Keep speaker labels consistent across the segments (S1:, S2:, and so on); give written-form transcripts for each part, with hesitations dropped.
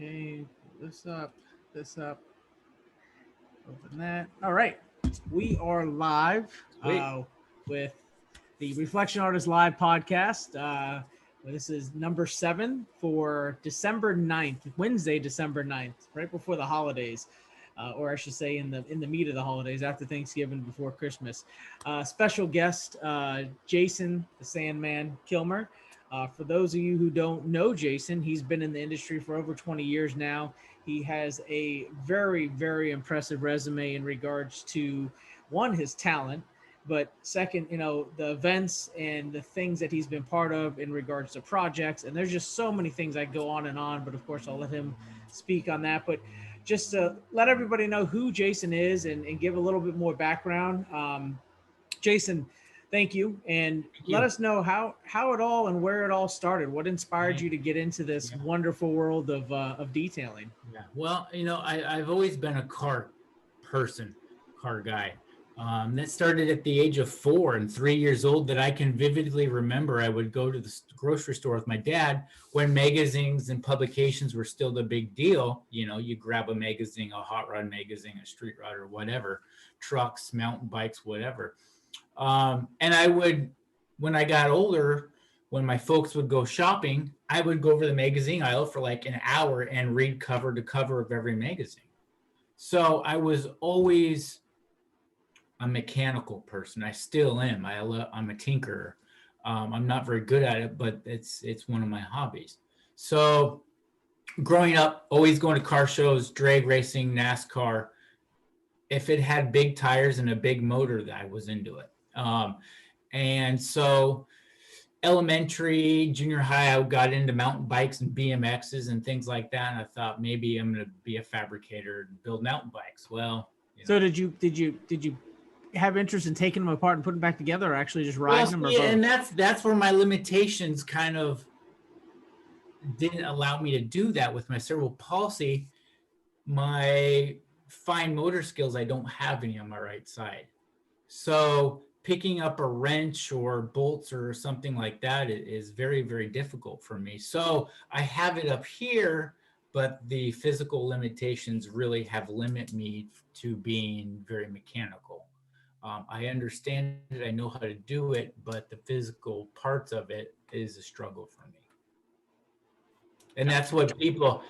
S1: Okay, this up, open that. All right, we are live
S2: Sweet.
S1: with the Reflection Artist Live podcast. This is number 7 for December 9th, Wednesday, December 9th, right before the holidays. Or I should say in the meat of the holidays, after Thanksgiving, before Christmas. Special guest, Jason the Sandman Killmer. For those of you who don't know Jason, he's been in the industry for over 20 years now. He has a very, very impressive resume in regards to, one, his talent, but second, the events and the things that he's been part of in regards to projects. And there's just so many things that go on and on, but of course I'll let him speak on that. But just to let everybody know who Jason is and give a little bit more background. Jason, thank you. And let us know how it all and where it all started. What inspired you to get into this wonderful world of detailing?
S2: Yeah. Well, I've always been a car person, car guy. That started at the age of 4 and 3 years old. That I can vividly remember. I would go to the grocery store with my dad when magazines and publications were still the big deal. You grab a magazine, a hot rod magazine, a street rod, or whatever, trucks, mountain bikes, whatever. And I would, when I got older, when my folks would go shopping, I would go over the magazine aisle for like an hour and read cover to cover of every magazine. So I was always a mechanical person. I still am. I'm a tinkerer. I'm not very good at it, but it's one of my hobbies. So growing up, always going to car shows, drag racing, NASCAR. If it had big tires and a big motor, I was into it. And so elementary, junior high, I got into mountain bikes and BMXs and things like that. And I thought maybe I'm going to be a fabricator and build mountain bikes. Well,
S1: so did you have interest in taking them apart and putting them back together, or actually just riding them? Or both?
S2: And that's where my limitations kind of didn't allow me to do that with my cerebral palsy. My fine motor skills, I don't have any on my right side. So picking up a wrench or bolts or something like that is very, very difficult for me. So I have it up here, but the physical limitations really have limited me to being very mechanical. I understand it, I know how to do it, but the physical parts of it is a struggle for me. And that's what people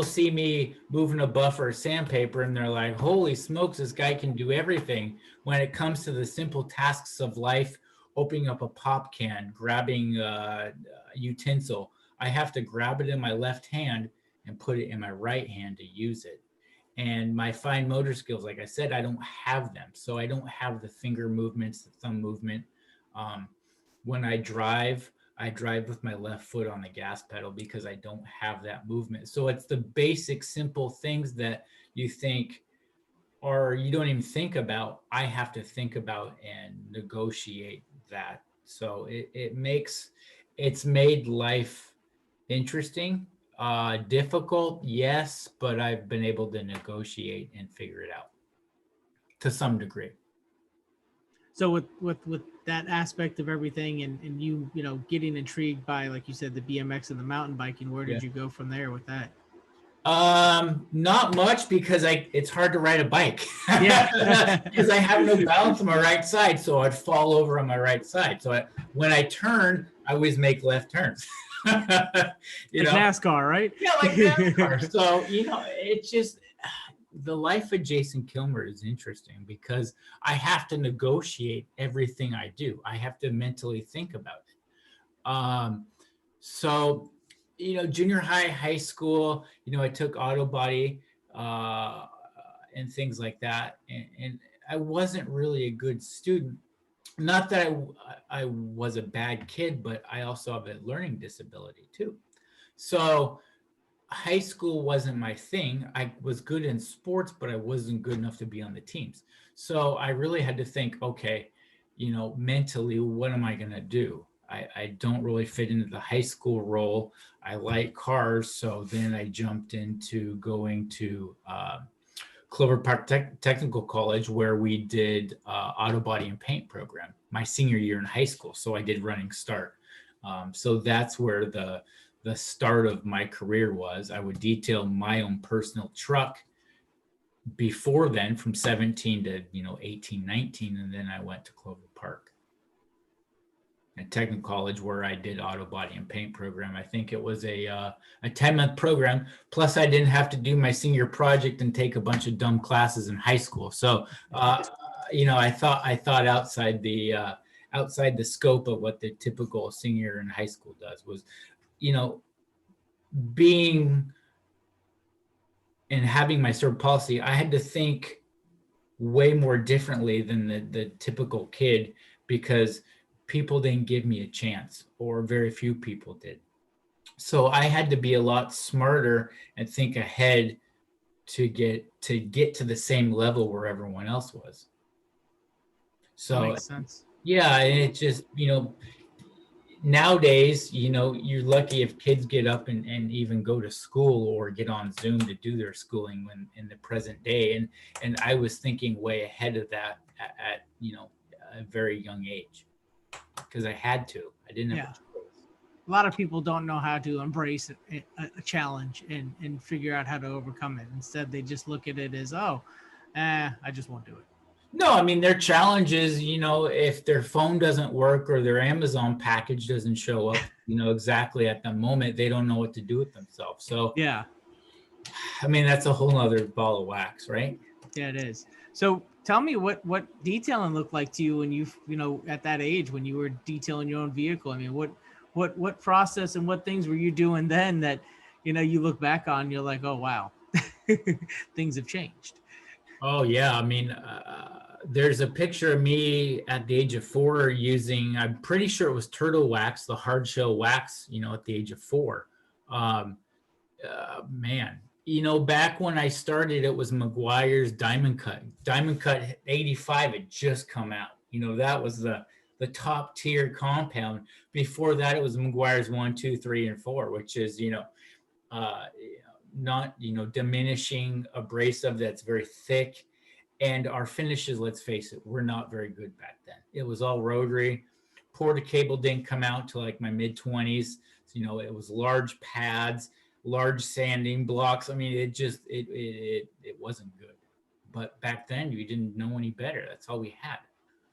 S2: see me moving a buff or a sandpaper and they're like, holy smokes, this guy can do everything. When it comes to the simple tasks of life, opening up a pop can, grabbing a utensil, I have to grab it in my left hand and put it in my right hand to use it. And my fine motor skills, like I said, I don't have them. So I don't have the finger movements, the thumb movement. When I drive with my left foot on the gas pedal because I don't have that movement. So it's the basic, simple things that you think, or you don't even think about, I have to think about and negotiate that. So it's made life interesting, difficult, yes, but I've been able to negotiate and figure it out to some degree.
S1: So with that aspect of everything and you getting intrigued by, like you said, the BMX and the mountain biking, where did you go from there with that?
S2: Not much, because it's hard to ride a bike.
S1: Yeah.
S2: Because I have no balance on my right side, so I'd fall over on my right side. So when I turn, I always make left turns.
S1: NASCAR, right?
S2: Yeah, like NASCAR. So it's just the life of Jason Killmer is interesting because I have to negotiate everything I do. I have to mentally think about it. So junior high school, I took auto body and things like that. And I wasn't really a good student. Not that I was a bad kid, but I also have a learning disability too. So high school wasn't my thing. I was good in sports, but I wasn't good enough to be on the teams. So I really had to think, okay, mentally, what am I going to do? I don't really fit into the high school role. I like cars. So then I jumped into going to Clover Park Technical College, where we did auto body and paint program my senior year in high school. So I did running start. So that's where the the start of my career was. I would detail my own personal truck before then, from 17 to 18, 19, and then I went to Clover Park at technical college, where I did auto body and paint program. I think it was a 10-month program. Plus, I didn't have to do my senior project and take a bunch of dumb classes in high school. So, I thought outside the scope of what the typical senior in high school does. Was, being and having my cerebral palsy, I had to think way more differently than the typical kid, because people didn't give me a chance, or very few people did. So I had to be a lot smarter and think ahead to get to the same level where everyone else was. So
S1: that makes sense.
S2: Yeah, and it just, nowadays, you're lucky if kids get up and even go to school or get on Zoom to do their schooling when in the present day. And I was thinking way ahead of that at a very young age, because I had to. I didn't have a choice.
S1: A lot of people don't know how to embrace a challenge and figure out how to overcome it. Instead, they just look at it as, I just won't do it.
S2: No, I mean, their challenge is, if their phone doesn't work or their Amazon package doesn't show up, exactly at the moment, they don't know what to do with themselves. So,
S1: yeah,
S2: I mean, that's a whole other ball of wax, right?
S1: Yeah, it is. So tell me what detailing looked like to you when you at that age, when you were detailing your own vehicle. I mean, what process and what things were you doing then that, you look back on, you're like, oh, wow, things have changed.
S2: Oh, yeah. I mean, there's a picture of me at the age of 4 using, I'm pretty sure it was turtle wax, the hard shell wax, at the age of 4. Man, back when I started, it was McGuire's Diamond Cut. Diamond Cut 85 had just come out. That was the top tier compound. Before that, it was McGuire's 1, 2, 3, and 4, which is, not, diminishing abrasive that's very thick. And our finishes, let's face it, were not very good back then. It was all rotary. Porta cable didn't come out till like my mid 20s. So, it was large pads, large sanding blocks. I mean, it wasn't good. But back then, you didn't know any better. That's all we had.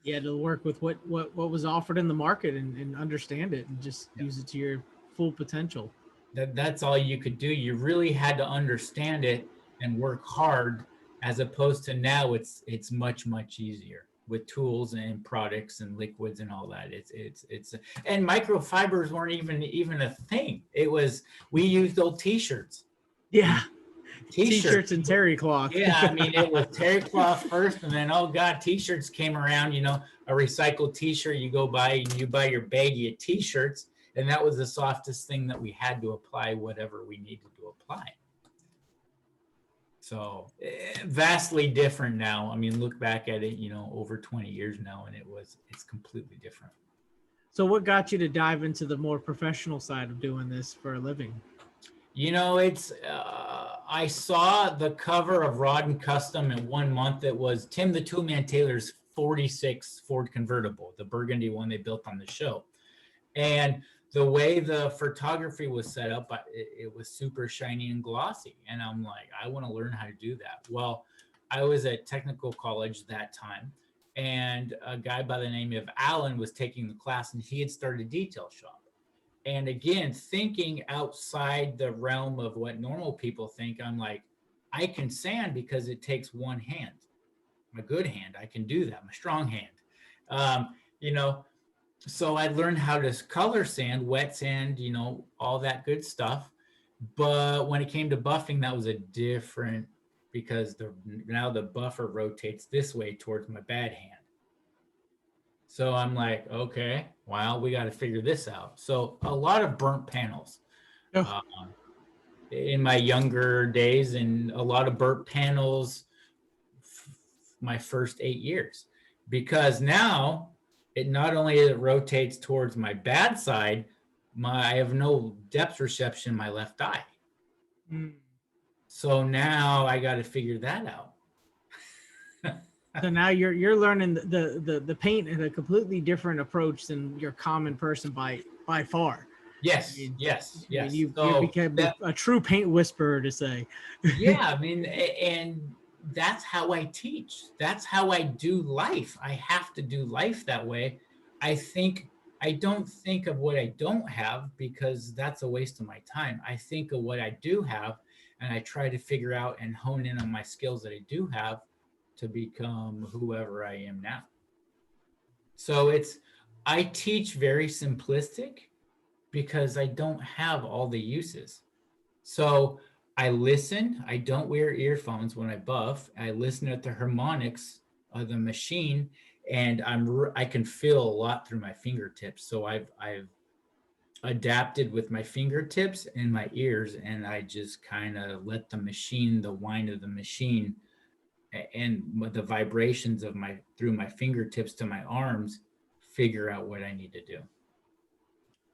S1: You had to work with what was offered in the market and understand it and just use it to your full potential.
S2: That's all you could do. You really had to understand it and work hard, as opposed to now it's much easier with tools and products and liquids and all that. It's and microfibers weren't even a thing. We used old t-shirts.
S1: Yeah. T-shirts and terry cloth.
S2: Yeah, I mean, it was terry cloth first, and then, oh God, t-shirts came around. A recycled t-shirt, you go buy and you buy your baggie of t-shirts, and that was the softest thing that we had to apply whatever we needed to apply. So vastly different now. I mean, look back at it, over 20 years now, and it's completely different.
S1: So what got you to dive into the more professional side of doing this for a living?
S2: I saw the cover of Rod and Custom in 1 month. It was Tim the Toolman Taylor's 46 Ford convertible, the burgundy one they built on the show. And the way the photography was set up, it was super shiny and glossy. And I'm like, I want to learn how to do that. Well, I was at technical college that time, and a guy by the name of Alan was taking the class, and he had started a detail shop. And again, thinking outside the realm of what normal people think, I'm like, I can sand because it takes one hand. My good hand, I can do that. My strong hand. So I learned how to color sand, wet sand, all that good stuff. But when it came to buffing, that was a different, because now the buffer rotates this way towards my bad hand. So I'm like, okay, well, we got to figure this out. So a lot of burnt panels in my younger days, and a lot of burnt panels my first 8 years, because now it not only it rotates towards my bad side, I have no depth reception in my left eye. So now I got to figure that out.
S1: So now you're learning the paint in a completely different approach than your common person by far.
S2: Yes, yes,
S1: I mean,
S2: yes.
S1: you
S2: So
S1: became
S2: that,
S1: a true paint whisperer to say.
S2: yeah, I mean, and that's how I teach. That's how I do life. I have to do life that way. I think I don't think of what I don't have because that's a waste of my time. I think of what I do have and I try to figure out and hone in on my skills that I do have to become whoever I am now. So I teach very simplistic because I don't have all the uses. So I listen. I don't wear earphones when I buff. I listen at the harmonics of the machine, and I can feel a lot through my fingertips. So I've adapted with my fingertips and my ears, and I just kind of let the machine, the whine of the machine, and the vibrations of my through my fingertips to my arms, figure out what I need to do.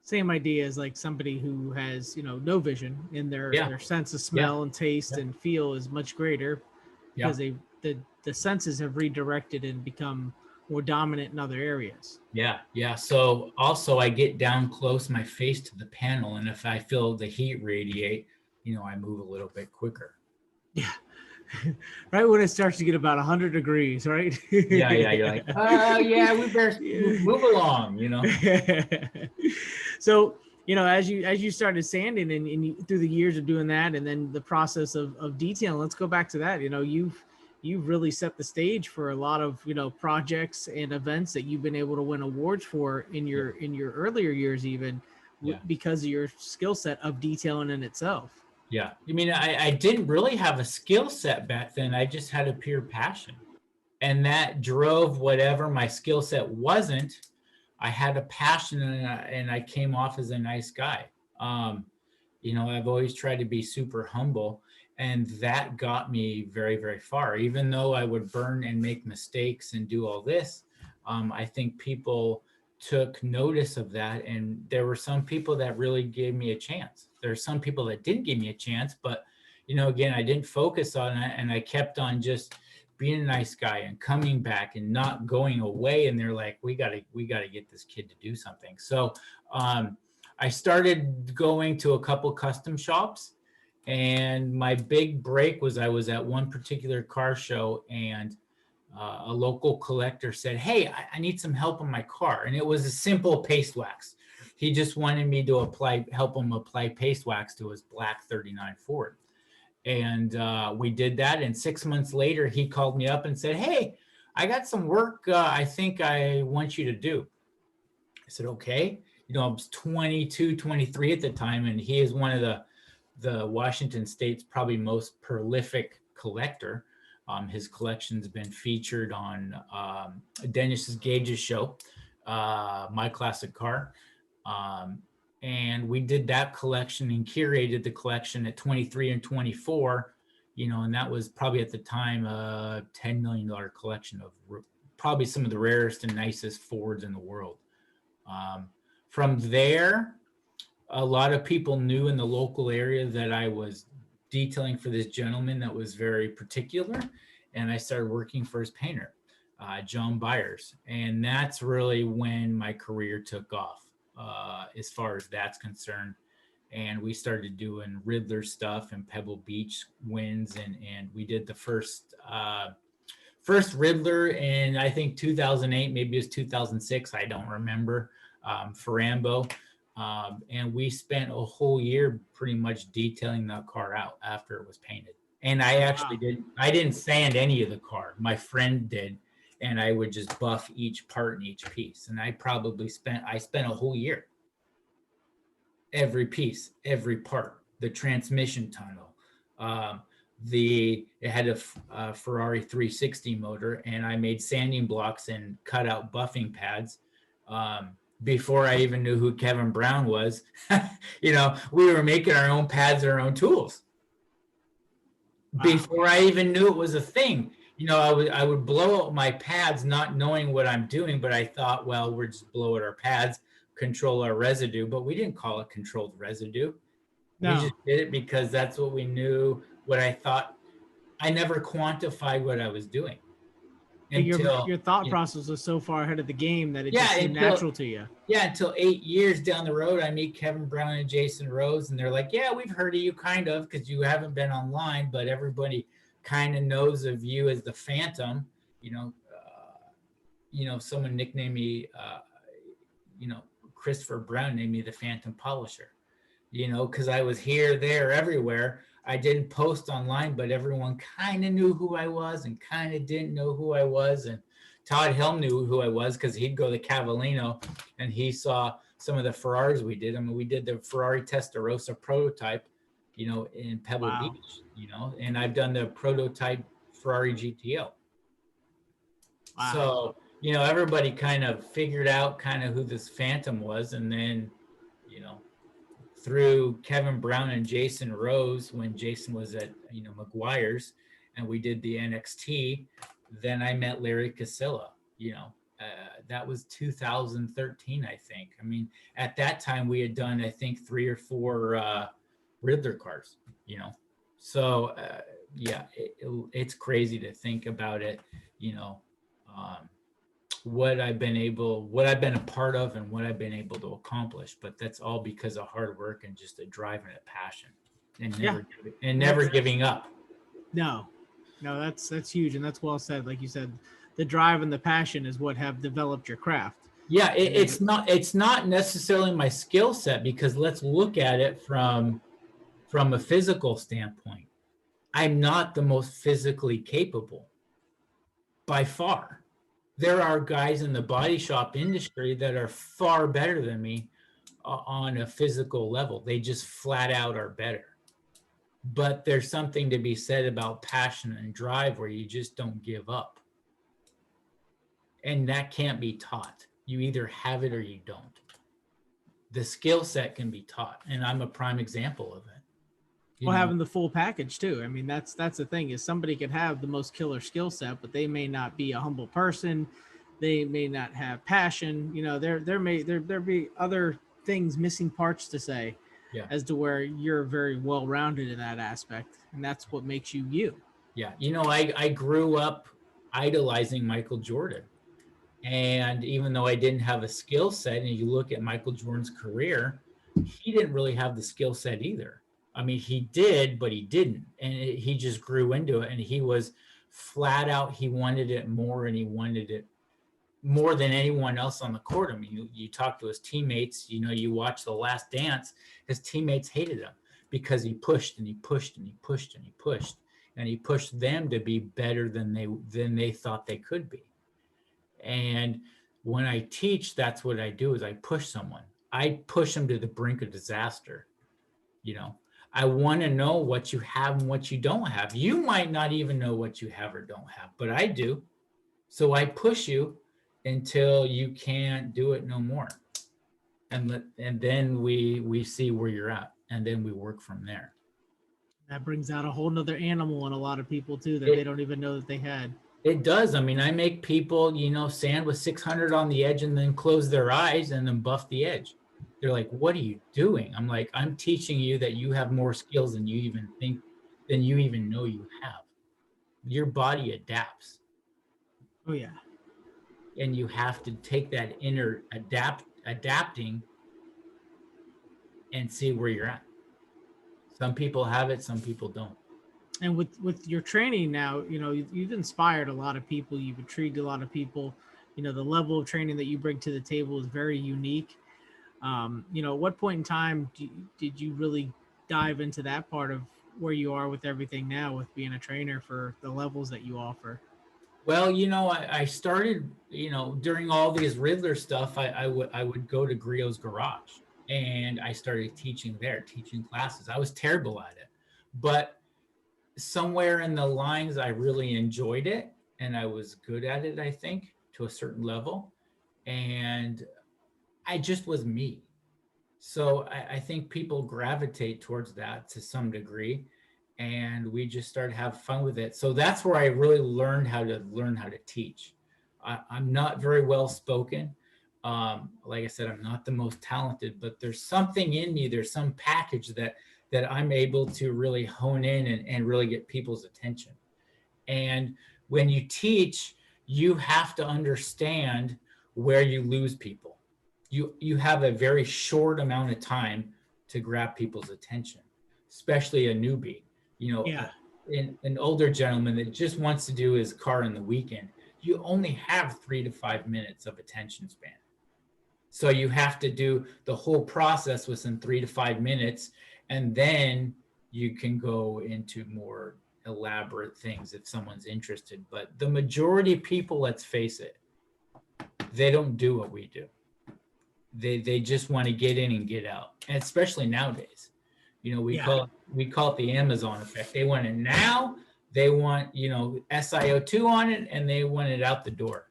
S1: Same idea as like somebody who has, no vision, and
S2: Yeah,
S1: their sense of
S2: yeah,
S1: smell and taste
S2: yeah,
S1: and feel is much greater
S2: yeah.
S1: because the senses have redirected and become more dominant in other areas.
S2: Yeah, yeah. So also I get down close my face to the panel, and if I feel the heat radiate, I move a little bit quicker.
S1: Yeah. Right when it starts to get about 100 degrees, right?
S2: Yeah, yeah. You're like, yeah, we better move along.
S1: So, as you started sanding and through the years of doing that, and then the process of detailing, let's go back to that. You've really set the stage for a lot of projects and events that you've been able to win awards for in
S2: Yeah,
S1: your earlier years, even
S2: yeah,
S1: because of your skill set of detailing in itself.
S2: yeah. I mean, I didn't really have a skill set back then. I just had a pure passion, and that drove whatever my skill set wasn't. I had a passion, and I came off as a nice guy. Um, I've always tried to be super humble, and that got me very, very far. Even though I would burn and make mistakes and do all this, I think people took notice of that, and there were some people that really gave me a chance. There are some people that didn't give me a chance, but again, I didn't focus on it, and I kept on just being a nice guy and coming back and not going away. And they're like, we gotta get this kid to do something. So I started going to a couple custom shops, and my big break was I was at one particular car show, and a local collector said, "Hey, I need some help on my car," and it was a simple paste wax. He just wanted me to help him apply paste wax to his black '39 Ford, and we did that. And 6 months later, he called me up and said, "Hey, I got some work I think I want you to do." I said, okay. I was 22, 23 at the time, and he is one of the Washington State's probably most prolific collector. His collection's been featured on Dennis Gage's show, My Classic Car. Um, and we did that collection and curated the collection at 23 and 24, and that was probably at the time a $10 million collection of probably some of the rarest and nicest Fords in the world. From there, a lot of people knew in the local area that I was detailing for this gentleman that was very particular, and I started working for his painter, John Byers, and that's really when my career took off, as far as that's concerned. And we started doing Riddler stuff and Pebble Beach wins, and we did the first Riddler in I think 2008, maybe it was 2006, I don't remember, for Rambo. And we spent a whole year pretty much detailing that car out after it was painted. And
S1: Wow.
S2: I didn't sand any of the car. My friend did, and I would just buff each part and each piece. And I spent a whole year, every piece, every part, the transmission tunnel. It had a Ferrari 360 motor, and I made sanding blocks and cut out buffing pads. Before I even knew who Kevin Brown was, we were making our own pads, our own tools.
S1: Wow.
S2: Before I even knew it was a thing. I would blow out my pads not knowing what I'm doing, but I thought, well, we're just blow out our pads, control our residue, but we didn't call it controlled residue. We
S1: No.
S2: just did it because that's what we knew, what I thought. I never quantified what I was doing. until
S1: Your thought process was so far ahead of the game that it
S2: yeah,
S1: just seemed natural to you.
S2: Yeah, until 8 years down the road, I meet Kevin Brown and Jason Rose, and they're like, "Yeah, we've heard of you kind of because you haven't been online, but everybody kind of knows of you as the Phantom." You know, someone nicknamed me, Christopher Brown named me the Phantom Polisher. Because I was here, there, everywhere. I didn't post online, but everyone kind of knew who I was and kind of didn't know who I was. And Todd Helm knew who I was because he'd go to Cavallino and he saw some of the Ferraris we did. I mean, we did the Ferrari Testarossa prototype, in Pebble
S1: Wow.
S2: Beach, and I've done the prototype Ferrari GTO.
S1: Wow.
S2: So, everybody kind of figured out kind of who this Phantom was. And then, through Kevin Brown and Jason Rose, when Jason was at, McGuire's and we did the NXT, then I met Larry Casilla, that was 2013, I think. I mean, at that time we had done, I think 3 or 4 Riddler cars, So, it's crazy to think about it, what I've been a part of and what I've been able to accomplish. But that's all because of hard work and just a drive and a passion and never giving up.
S1: No, that's huge. And that's well said. Like you said, the drive and the passion is what have developed your craft.
S2: Yeah. It's not necessarily my skill set, because let's look at it from a physical standpoint. I'm not the most physically capable by far. There are guys in the body shop industry that are far better than me on a physical level. They just flat out are better. But there's something to be said about passion and drive where you just don't give up. And that can't be taught. You either have it or you don't. The skill set can be taught. And I'm a prime example of it.
S1: Having the full package too. I mean, that's the thing, is somebody could have the most killer skill set, but they may not be a humble person. They may not have passion. There may be other things, missing parts to say, as to where you're very well rounded in that aspect, and that's what makes you you.
S2: Yeah, I grew up idolizing Michael Jordan, and even though I didn't have a skill set, and you look at Michael Jordan's career, he didn't really have the skill set either. I mean, he did, but he didn't. And he just grew into it. And he was flat out, he wanted it more, and he wanted it more than anyone else on the court. I mean, you talk to his teammates, you watch The Last Dance, his teammates hated him because he pushed and he pushed and he pushed and he pushed. And he pushed them to be better than they thought they could be. And when I teach, that's what I do, is I push someone. I push them to the brink of disaster, I want to know what you have and what you don't have. You might not even know what you have or don't have, but I do. So I push you until you can't do it no more. And then we see where you're at, and then we work from there.
S1: That brings out a whole nother animal in a lot of people too, that they don't even know that they had.
S2: It does. I mean, I make people, sand with 600 on the edge and then close their eyes and then buff the edge. They're like, "What are you doing?" I'm like, "I'm teaching you that you have more skills than you even know you have. Your body adapts."
S1: Oh yeah.
S2: And you have to take that inner adapting and see where you're at. Some people have it, some people don't.
S1: And with your training now, you've inspired a lot of people. You've intrigued a lot of people. The level of training that you bring to the table is very unique. At what point in time did you really dive into that part of where you are with everything now, with being a trainer for the levels that you offer?
S2: Well, I started, during all these Riddler stuff, I would go to Griot's garage, and I started teaching classes. I was terrible at it, but somewhere in the lines, I really enjoyed it, and I was good at it, I think, to a certain level. And I just was me. So I think people gravitate towards that to some degree, and we just started to have fun with it. So that's where I really learned how to teach. I'm not very well spoken. Like I said, I'm not the most talented, but there's something in me. There's some package that I'm able to really hone in and really get people's attention. And when you teach, you have to understand where you lose people. You have a very short amount of time to grab people's attention, especially a newbie. You know,
S1: Yeah.
S2: an older gentleman that just wants to do his car in the weekend. You only have 3 to 5 minutes of attention span. So you have to do the whole process within 3 to 5 minutes, and then you can go into more elaborate things if someone's interested. But the majority of people, let's face it, they don't do what we do. They just want to get in and get out, and especially nowadays. You know, we call it the Amazon effect. They want it now. They want, SiO2 on it, and they want it out the door.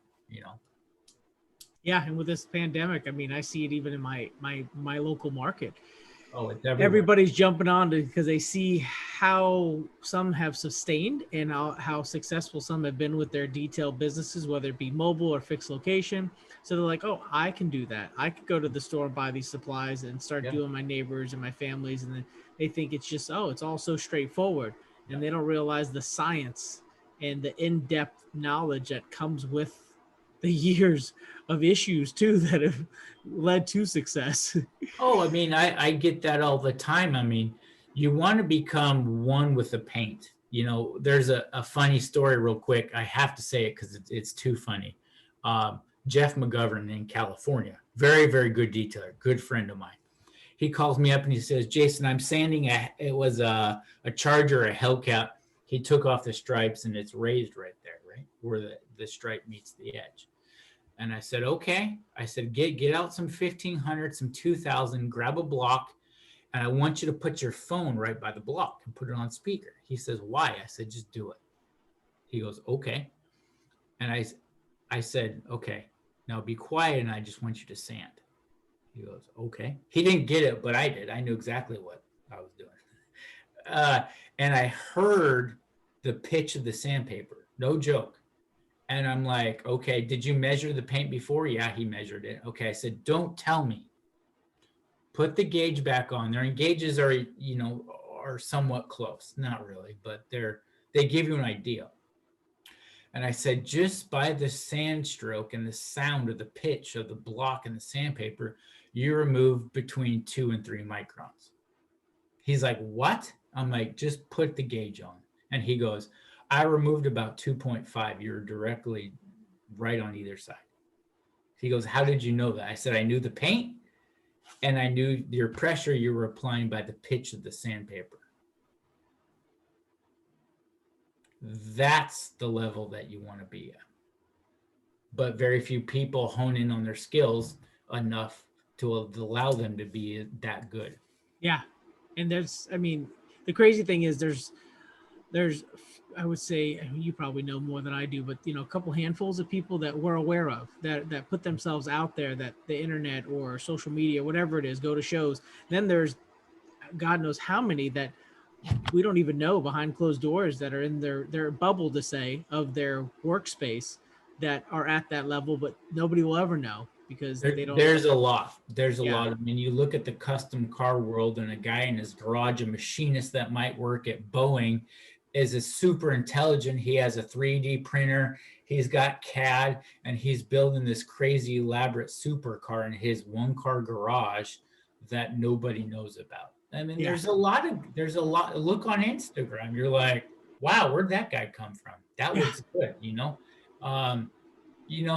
S1: Yeah, and with this pandemic, I mean, I see it even in my local market.
S2: Oh, it's everywhere.
S1: Everybody's jumping on to because they see how some have sustained and how successful some have been with their detail businesses, whether it be mobile or fixed location. So they're like, oh, I can do that. I could go to the store and buy these supplies and start doing my neighbors and my families. And then they think it's just, it's all so straightforward. And they don't realize the science and the in-depth knowledge that comes with the years of issues too that have led to success.
S2: Oh, I mean, I get that all the time. I mean, you want to become one with the paint. There's a funny story real quick. I have to say it because it's too funny. Jeff McGovern in California, very, very good detailer, good friend of mine. He calls me up and he says, Jason, I'm sanding it was a Charger, a Hellcat. He took off the stripes and it's raised right there, right? Where the stripe meets the edge. And I said, okay. I said, get out some 1500, some 2000, grab a block, and I want you to put your phone right by the block and put it on speaker. He says, why? I said, just do it. He goes, okay. And I said, okay, now be quiet and I just want you to sand. He goes, okay. He didn't get it, but I did. I knew exactly what I was doing. And I heard the pitch of the sandpaper. No joke. And I'm like, okay, did you measure the paint before? Yeah, he measured it. Okay, I said, don't tell me. Put the gauge back on. Their gauges are somewhat close. Not really, but they give you an idea. And I said, just by the sand stroke and the sound of the pitch of the block and the sandpaper, you remove between 2 and 3 microns. He's like, what? I'm like, just put the gauge on. And he goes, I removed about 2.5. You're directly right on either side. He goes, how did you know that? I said, I knew the paint and I knew your pressure you were applying by the pitch of the sandpaper. That's the level that you want to be at. But very few people hone in on their skills enough to allow them to be that good.
S1: Yeah. And the crazy thing is there's I would say, you probably know more than I do, but a couple handfuls of people that we're aware of that put themselves out there, that the internet or social media, whatever it is, go to shows. Then there's God knows how many that we don't even know behind closed doors that are in their bubble, to say, of their workspace, that are at that level, but nobody will ever know because they don't.
S2: There's a lot. There's a lot. I mean, you look at the custom car world, and a guy in his garage, a machinist that might work at Boeing, is a super intelligent. He has a 3D printer. He's got CAD, and he's building this crazy elaborate supercar in his one-car garage that nobody knows about. I mean, there's a lot. Look on Instagram. You're like, wow, where'd that guy come from? That looks good,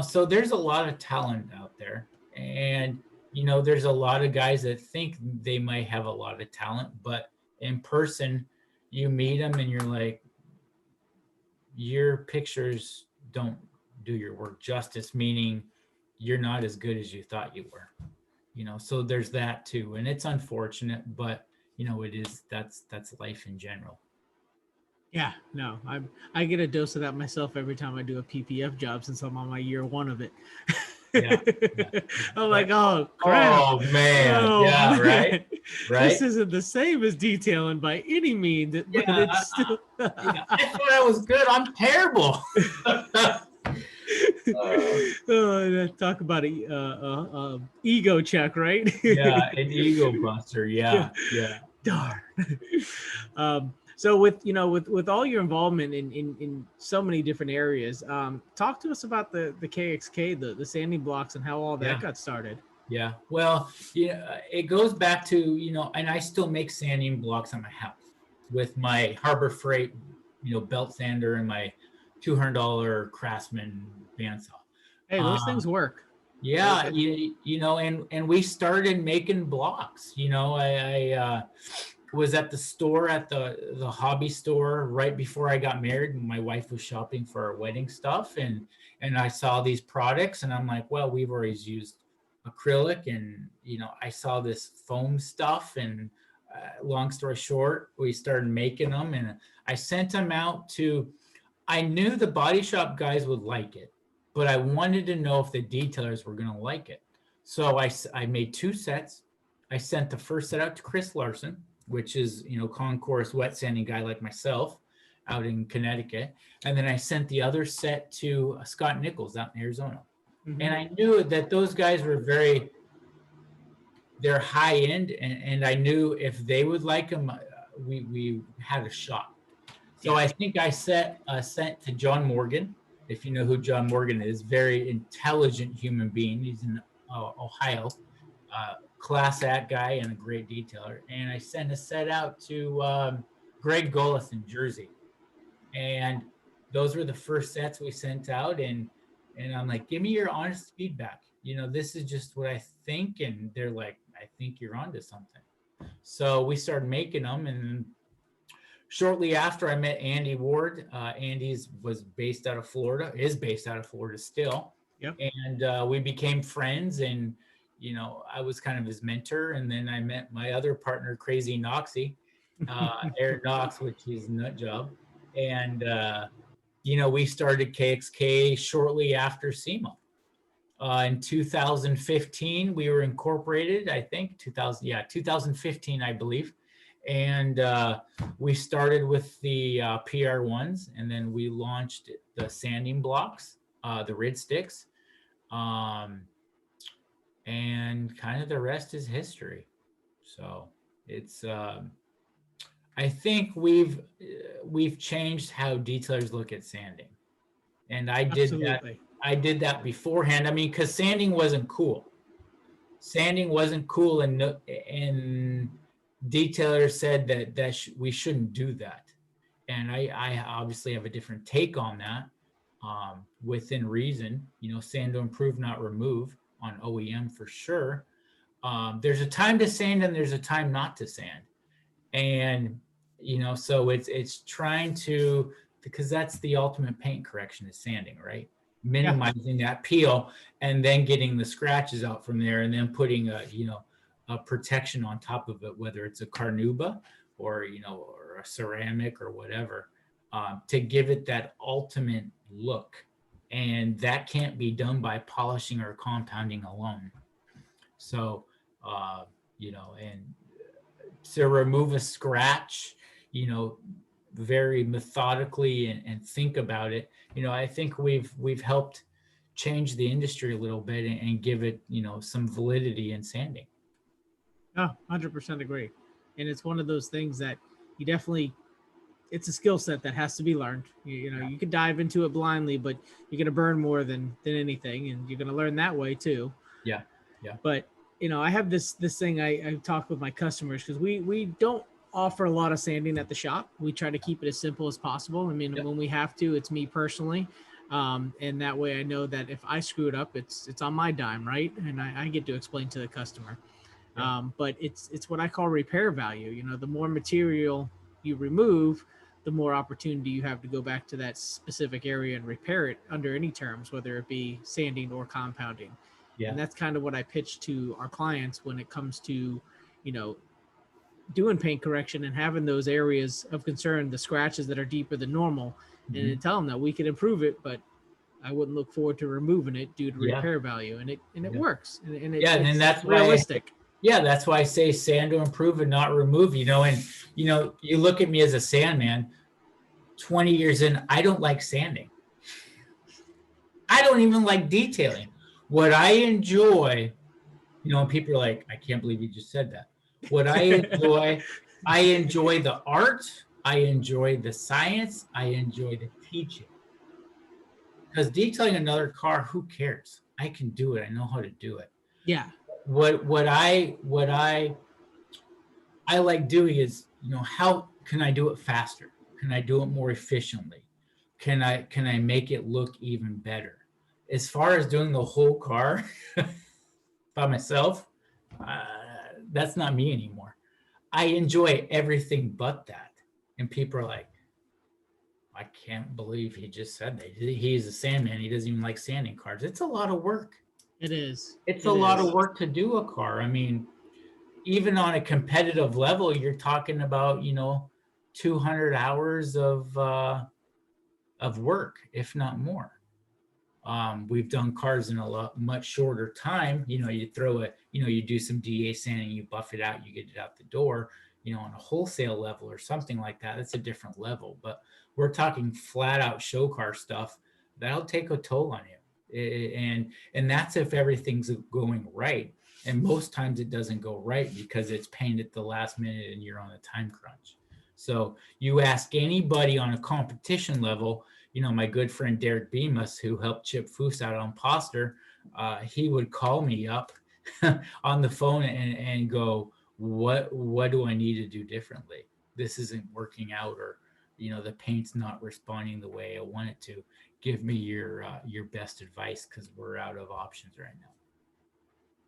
S2: So there's a lot of talent out there, and there's a lot of guys that think they might have a lot of talent, but in person, you meet them and you're like, your pictures don't do your work justice, meaning you're not as good as you thought you were. So there's that too, and it's unfortunate, but it is, that's life in general.
S1: Yeah, no, I get a dose of that myself every time I do a PPF job, since I'm on my year 1 of it. Yeah. I'm like, oh crap.
S2: Oh man. Yeah, man. Right.
S1: This isn't the same as detailing by any means, but it's still.
S2: I thought I was good. I'm terrible.
S1: Talk about a ego check, right?
S2: Yeah, an ego buster. Yeah.
S1: Darn. So with all your involvement in so many different areas, talk to us about the KXK, the sanding blocks, and how all that
S2: Yeah.
S1: got started.
S2: Yeah. Well, yeah, it goes back to, and I still make sanding blocks at my house with my Harbor Freight, belt sander and my $200 Craftsman bandsaw.
S1: Hey, those things work.
S2: Yeah, and we started making blocks. I was at the store, at the hobby store, right before I got married. And my wife was shopping for our wedding stuff, and I saw these products, and I'm like, well, we've always used acrylic, and I saw this foam stuff, and long story short, we started making them, and I sent them out to. I knew the body shop guys would like it, but I wanted to know if the detailers were going to like it. So I made 2 sets. I sent the first set out to Chris Larson, which is, concourse wet sanding guy like myself out in Connecticut. And then I sent the other set to Scott Nichols out in Arizona. Mm-hmm. And I knew that those guys were they're high end. And I knew if they would like them, we had a shot. So I think I sent to John Morgan, if you know who John Morgan is, very intelligent human being. He's in Ohio, class act guy and a great detailer. And I sent a set out to Greg Gullis in Jersey. And those were the first sets we sent out. And I'm like, give me your honest feedback. This is just what I think. And they're like, I think you're onto something. So we started making them, and shortly after I met Andy Ward. Andy's is based out of Florida still.
S1: Yep.
S2: And we became friends, and, I was kind of his mentor. And then I met my other partner, Crazy Noxie, Eric Knox, which is a nut job. And, we started KXK shortly after SEMA. In 2015, we were incorporated, I think, 2015, I believe. And we started with the PR1s, and then we launched the sanding blocks, the Rid Sticks, and kind of the rest is history. So it's, I think we've changed how detailers look at sanding, and I did that beforehand. I mean, because sanding wasn't cool. And detailers said that we shouldn't do that, and I obviously have a different take on that. Within reason, sand to improve, not remove, on OEM for sure. There's a time to sand and there's a time not to sand, and so it's trying to, because that's the ultimate paint correction is sanding, right? Minimizing that peel and then getting the scratches out from there, and then putting a protection on top of it, whether it's a carnauba or or a ceramic or whatever, to give it that ultimate look. And that can't be done by polishing or compounding alone. So and to remove a scratch, very methodically and think about it, I think we've helped change the industry a little bit and give it some validity in sanding.
S1: Oh, 100% agree. And it's one of those things that you definitely, it's a skill set that has to be learned. You can dive into it blindly, but you're going to burn more than anything. And you're going to learn that way too.
S2: Yeah. Yeah.
S1: But, I have this thing I talk with my customers, because we don't offer a lot of sanding at the shop. We try to keep it as simple as possible. I mean, when we have to, it's me personally. And that way I know that if I screw it up, it's on my dime, right? And I get to explain to the customer. But it's what I call repair value. The more material you remove, the more opportunity you have to go back to that specific area and repair it under any terms, whether it be sanding or compounding. Yeah. And that's kind of what I pitch to our clients when it comes to, doing paint correction and having those areas of concern, the scratches that are deeper than normal, mm-hmm. and tell them that we could improve it, but I wouldn't look forward to removing it due to repair value. And it works. And it's
S2: that's
S1: realistic.
S2: That's why I say sand to improve and not remove, and, you look at me as a sandman, 20 years in, I don't like sanding. I don't even like detailing. What I enjoy, and people are like, I can't believe you just said that. What I enjoy the art. I enjoy the science. I enjoy the teaching. Because detailing another car, who cares? I can do it. I know how to do it.
S1: Yeah.
S2: What I like doing is, how can I do it faster? Can I do it more efficiently? Can I make it look even better? As far as doing the whole car by myself, uh, that's not me anymore. I enjoy everything but that. And people are like, I can't believe he just said that. He's a Sandman. He doesn't even like sanding cars. It's a lot of work.
S1: It is.
S2: It's a
S1: It
S2: lot
S1: is.
S2: of work to do a car. I mean, even on a competitive level, you're talking about 200 hours of work, if not more. We've done cars in a much shorter time. You throw it, you do some DA sanding, you buff it out, you get it out the door. On a wholesale level or something like that, that's a different level. But we're talking flat out show car stuff that'll take a toll on you, and that's if everything's going right. And most times it doesn't go right because it's painted at the last minute and you're on a time crunch. So you ask anybody on a competition level, my good friend Derek Bemis, who helped Chip Foose out on Poster, he would call me up on the phone and go, what do I need to do differently? This isn't working out, or the paint's not responding the way I want it to. Give me your best advice, because we're out of options right now.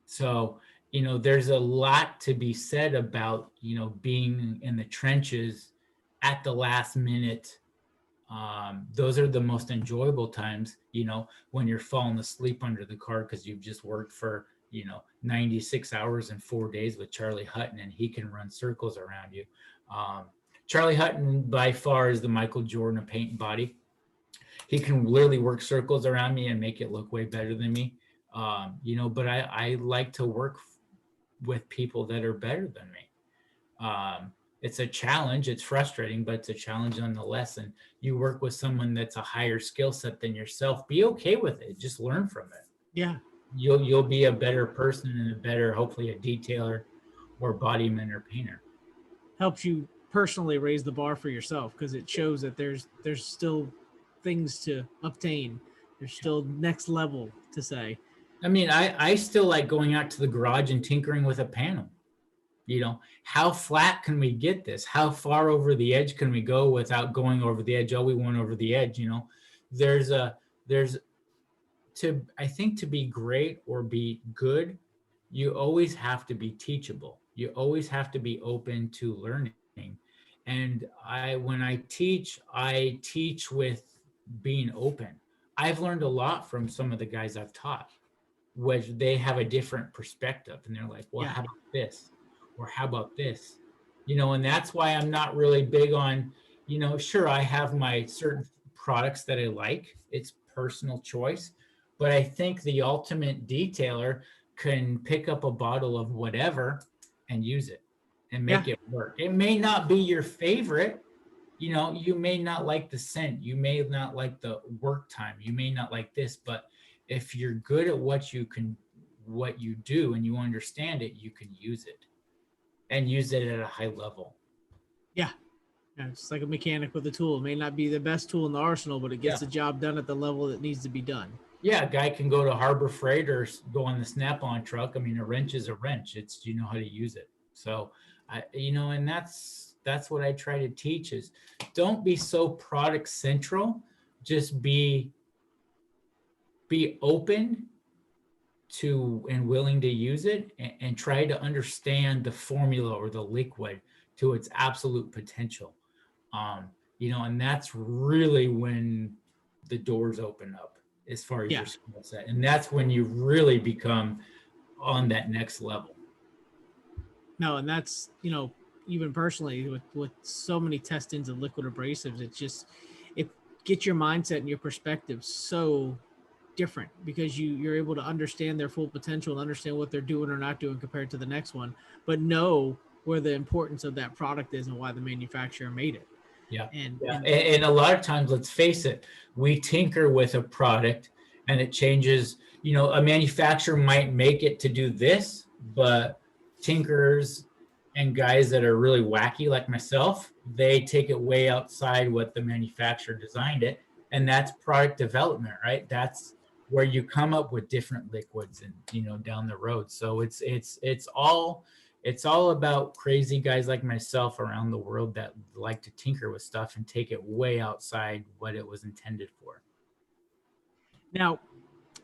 S2: So there's a lot to be said about being in the trenches at the last minute. Those are the most enjoyable times, when you're falling asleep under the car because you've just worked for 96 hours and 4 days with Charlie Hutton, and he can run circles around you. Charlie Hutton by far is the Michael Jordan of paint and body. He can literally work circles around me and make it look way better than me. But I like to work with people that are better than me. It's a challenge. It's frustrating, but it's a challenge nonetheless. And you work with someone that's a higher skill set than yourself. Be okay with it. Just learn from it.
S1: Yeah.
S2: You'll be a better person and a better, hopefully, a detailer or bodyman or painter.
S1: Helps you personally raise the bar for yourself, because it shows that there's still things to obtain. There's still next level to say.
S2: I mean, I still like going out to the garage and tinkering with a panel. How flat can we get this? How far over the edge can we go without going over the edge? Oh, we went over the edge. I think to be great or be good, you always have to be teachable. You always have to be open to learning. And when I teach with being open. I've learned a lot from some of the guys I've taught, which they have a different perspective, and they're like, well,
S1: Yeah.
S2: how about this? Or how about this? And that's why I'm not really big on, sure, I have my certain products that I like. It's personal choice. But I think the ultimate detailer can pick up a bottle of whatever and use it and make it work. It may not be your favorite. You may not like the scent. You may not like the work time. You may not like this. But if you're good at what you do and you understand it, you can use it. And use it at a high level.
S1: Yeah. It's like a mechanic with a tool. It may not be the best tool in the arsenal, but it gets the job done at the level that needs to be done.
S2: Yeah, a guy can go to Harbor Freight or go on the Snap-on truck. I mean, a wrench is a wrench. It's how to use it. So, and that's what I try to teach is don't be so product central. Just be open to and willing to use it, and try to understand the formula or the liquid to its absolute potential. And that's really when the doors open up as far as your skill set. And that's when you really become on that next level.
S1: No, and that's, even personally with so many test-ins of liquid abrasives, it gets your mindset and your perspective so different, because you're able to understand their full potential and understand what they're doing or not doing compared to the next one, but know where the importance of that product is and why the manufacturer made it. And
S2: a lot of times, let's face it, we tinker with a product and it changes. A manufacturer might make it to do this, but tinkers And guys that are really wacky like myself, they take it way outside what the manufacturer designed it. And that's product development, right? That's where you come up with different liquids and, you know, down the road. So it's all about crazy guys like myself around the world that like to tinker with stuff and take it way outside what it was intended for.
S1: Now,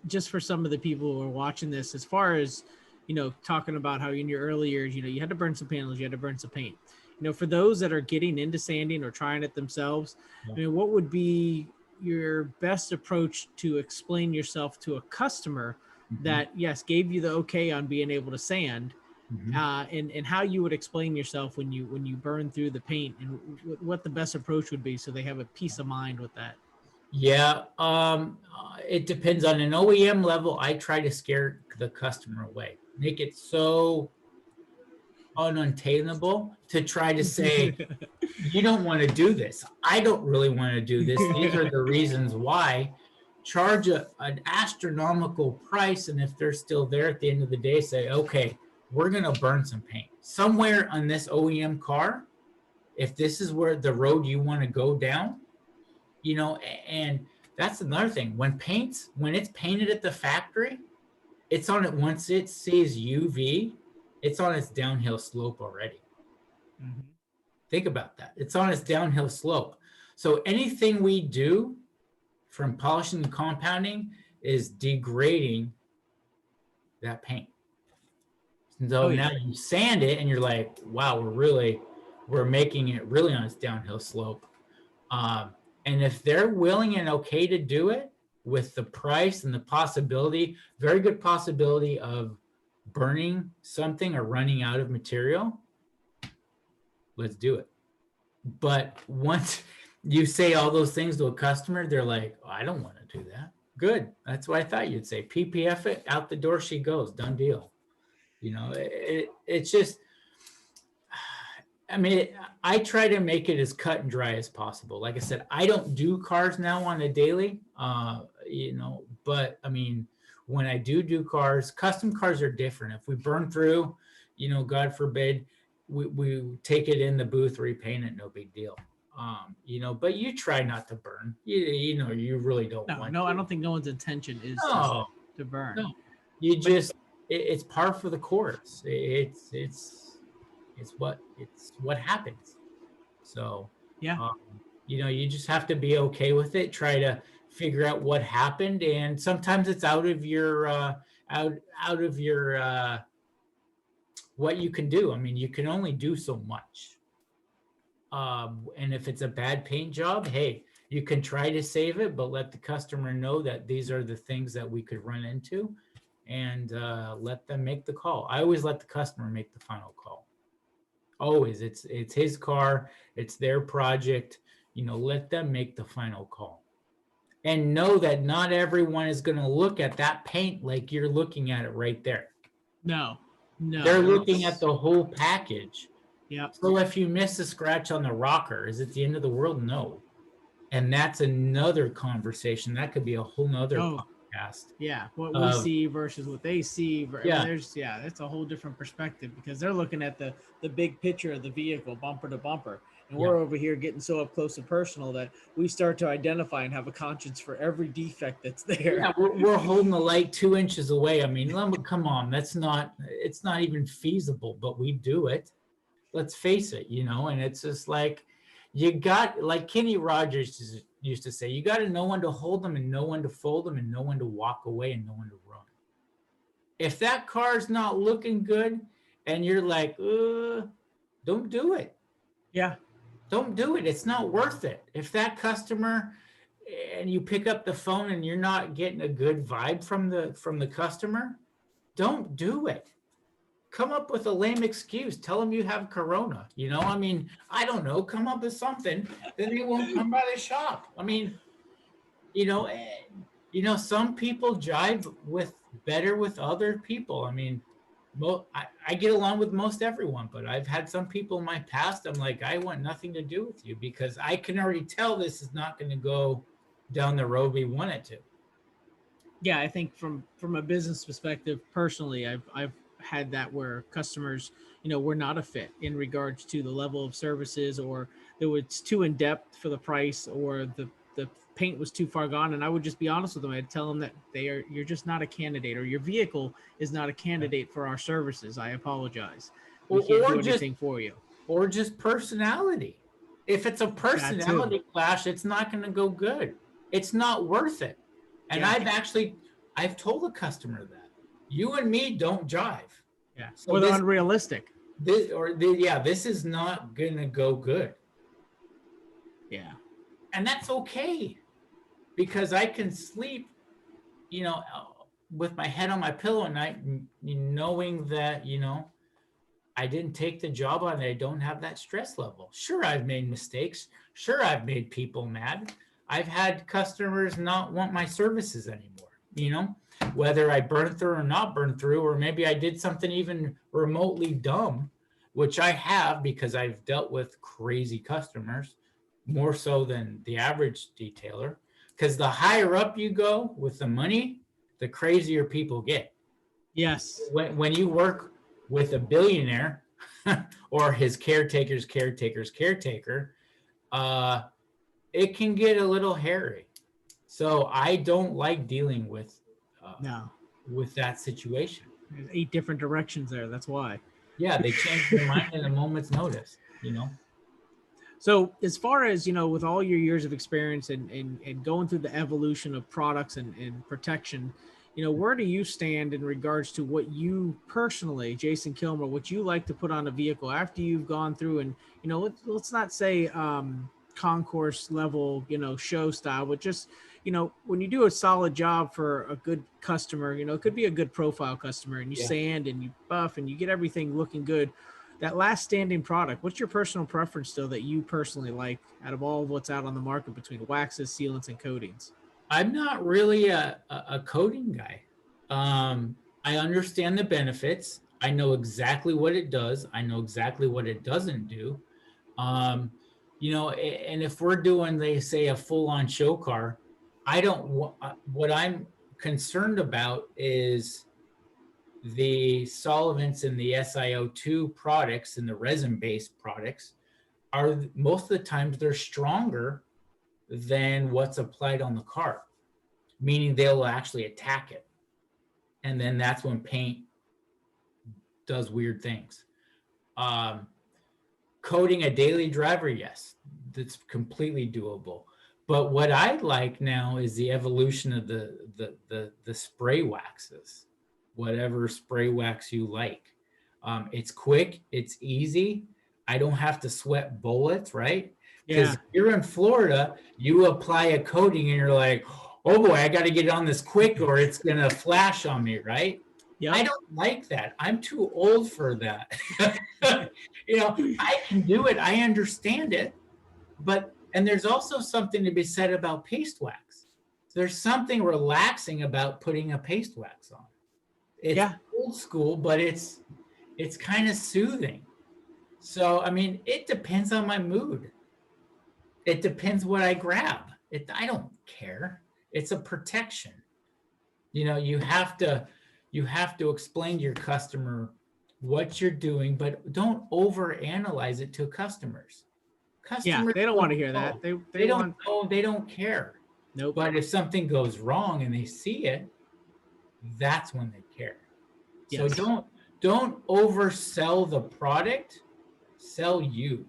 S1: just for some of the people who are watching this, as far as, you know, talking about how in your early years, you know, you had to burn some panels, you had to burn some paint. You know, for those that are getting into sanding or trying it themselves, I mean, what would be your best approach to explain yourself to a customer that, yes, gave you the okay on being able to sand, and how you would explain yourself when you burn through the paint, and what the best approach would be so they have a peace of mind with that?
S2: Yeah, it depends. On an OEM level, I try to scare the customer away, make it so unattainable to try to say, you don't want to do this. I don't really want to do this. These are the reasons why. Charge an astronomical price, and if they're still there at the end of the day, say, okay, we're going to burn some paint. Somewhere on this OEM car, if this is where the road you want to go down, you know, and that's another thing. When it's painted at the factory, it's on it. Once it sees UV, it's on its downhill slope already. Think about that. It's on its downhill slope. So anything we do from polishing and compounding is degrading that paint. So now you sand it and you're like, wow, we're making it really on its downhill slope. And if they're willing and okay to do it with the price and the possibility, very good possibility of burning something or running out of material, let's do it. But once you say all those things to a customer, they're like, oh, I don't want to do that. Good. That's what I thought you'd say. PPF it, out the door she goes. Done deal. You know, it's just, I mean, I try to make it as cut and dry as possible. Like I said, I don't do cars now on a daily, you know, but I mean, when I do cars, custom cars are different. If we burn through, you know, God forbid, we take it in the booth, repaint it, no big deal. You know, but you try not to burn. You know, you really don't want to.
S1: I don't think no one's intention is to burn.
S2: No, you just, it's par for the course. It's what happens. So
S1: yeah,
S2: you know, you just have to be okay with it. Try to figure out what happened, and sometimes it's out of your what you can do. I mean, you can only do so much. And if it's a bad paint job, hey, you can try to save it, but let the customer know that these are the things that we could run into, and let them make the call. I always let the customer make the final call. Always. It's his car, it's their project, you know, let them make the final call. And know that not everyone is going to look at that paint like you're looking at it right there.
S1: No.
S2: They're looking at the whole package.
S1: Yeah.
S2: So if you miss a scratch on the rocker, is it the end of the world? No. And that's another conversation. That could be a whole nother podcast.
S1: Yeah. What we see versus what they see.
S2: Yeah.
S1: That's a whole different perspective, because they're looking at the big picture of the vehicle, bumper to bumper. And we're over here getting so up close and personal that we start to identify and have a conscience for every defect that's there.
S2: Yeah, we're holding the light 2 inches away. I mean, come on, it's not even feasible, but we do it. Let's face it, you know, and it's just like, like Kenny Rogers used to say, you got to know when to hold them and know when to fold them and know when to walk away and know when to run. If that car's not looking good and you're like, don't do it.
S1: Yeah.
S2: Don't do it. It's not worth it. If that customer, and you pick up the phone and you're not getting a good vibe from the customer, don't do it. Come up with a lame excuse. Tell them you have corona. You know, I mean, I don't know. Come up with something. Then they won't come by the shop. I mean, you know, some people jive better with other people. I mean, I get along with most everyone, but I've had some people in my past, I'm like, I want nothing to do with you because I can already tell this is not going to go down the road we want it to.
S1: Yeah, I think from a business perspective, personally, I've had that where customers, were not a fit in regards to the level of services, or it was too in depth for the price, or the paint was too far gone. And I would just be honest with them. I'd tell them that you're just not a candidate, or your vehicle is not a candidate for our services. I apologize. We can't do anything for you.
S2: Or just personality. If it's a personality clash, it's not going to go good. It's not worth it. And I've told a customer that you and me don't jive.
S1: Yeah. So or they're unrealistic.
S2: This is not going to go good.
S1: Yeah.
S2: And that's okay, because I can sleep, with my head on my pillow at night, knowing that, I didn't take the job on it. I don't have that stress level. Sure, I've made mistakes. Sure, I've made people mad. I've had customers not want my services anymore, whether I burned through or not burned through, or maybe I did something even remotely dumb, which I have, because I've dealt with crazy customers, more so than the average detailer. Because the higher up you go with the money, the crazier people get.
S1: Yes.
S2: When you work with a billionaire or his caretaker, it can get a little hairy. So I don't like dealing with with that situation.
S1: There's 8 different directions there. That's why.
S2: Yeah, they change their mind in a moment's notice,
S1: So as far as, with all your years of experience and going through the evolution of products and protection, where do you stand in regards to what you personally, Jason Killmer, what you like to put on a vehicle after you've gone through and, let's not say concourse level, show style, but just, when you do a solid job for a good customer, it could be a good profile customer, and you sand and you buff and you get everything looking good. That last standing product, what's your personal preference still that you personally like out of all of what's out on the market between waxes, sealants, and coatings?
S2: I'm not really a coating guy. I understand the benefits. I know exactly what it does. I know exactly what it doesn't do. And if we're doing, they say, a full-on show car, what I'm concerned about is the solvents and the SiO2 products and the resin-based products are, most of the times, they're stronger than what's applied on the car, meaning they'll actually attack it. And then that's when paint does weird things. Coating a daily driver, yes, that's completely doable. But what I like now is the evolution of the spray waxes, whatever spray wax you like. It's quick, it's easy. I don't have to sweat bullets, right? Because you're in Florida, you apply a coating and you're like, oh boy, I got to get on this quick or it's going to flash on me, right? Yeah. I don't like that. I'm too old for that. I can do it. I understand it. And there's also something to be said about paste wax. There's something relaxing about putting a paste wax on. It's old school, but it's kind of soothing. So, it depends on my mood. It depends what I grab. I don't care. It's a protection. You have to explain to your customer what you're doing, but don't overanalyze it to customers.
S1: They don't want to hear that. They
S2: don't know. They don't care.
S1: Nope.
S2: But if something goes wrong and they see it, that's when they care. Yes. So don't oversell the product. Sell you.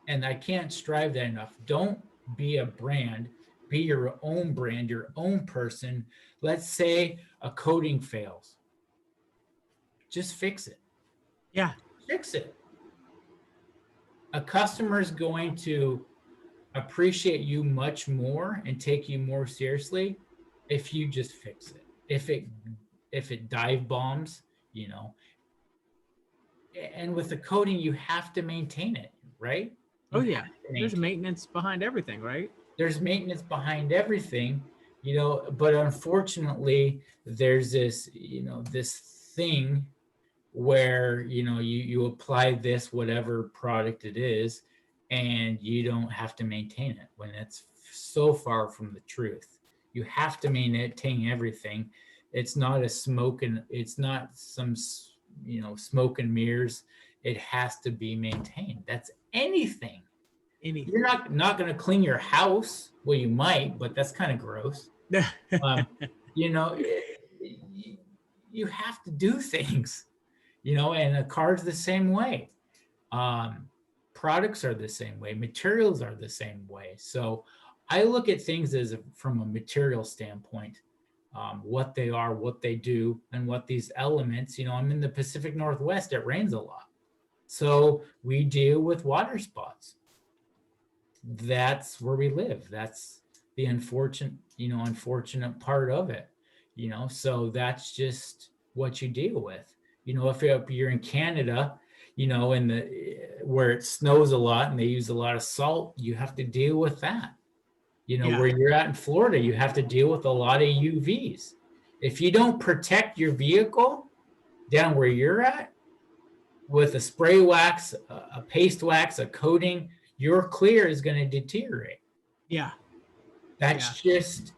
S2: And I can't strive that enough. Don't be a brand. Be your own brand, your own person. Let's say a coating fails. Just fix it.
S1: Yeah.
S2: Fix it. A customer is going to appreciate you much more and take you more seriously if you just fix it. If it dive bombs, and with the coating, you have to maintain it, right?
S1: There's maintenance behind everything, right?
S2: There's maintenance behind everything, but unfortunately there's this, this thing where, you apply this, whatever product it is, and you don't have to maintain it, when it's so far from the truth. You have to maintain everything, It's not it's not some, smoke and mirrors. It has to be maintained. That's anything.
S1: Any.
S2: You're not going to clean your house. Well, you might, but that's kind of gross. Um, you know, you have to do things, and a car's the same way. Products are the same way. Materials are the same way. So I look at things from a material standpoint, what they are, what they do, and what these elements, I'm in the Pacific Northwest, it rains a lot. So we deal with water spots. That's where we live. That's the unfortunate part of it, so that's just what you deal with. If you're in Canada, in where it snows a lot and they use a lot of salt, you have to deal with that. Where you're at in Florida, you have to deal with a lot of UVs. If you don't protect your vehicle down where you're at with a spray wax, a paste wax, a coating, your clear is going to deteriorate.
S1: Yeah.
S2: That's just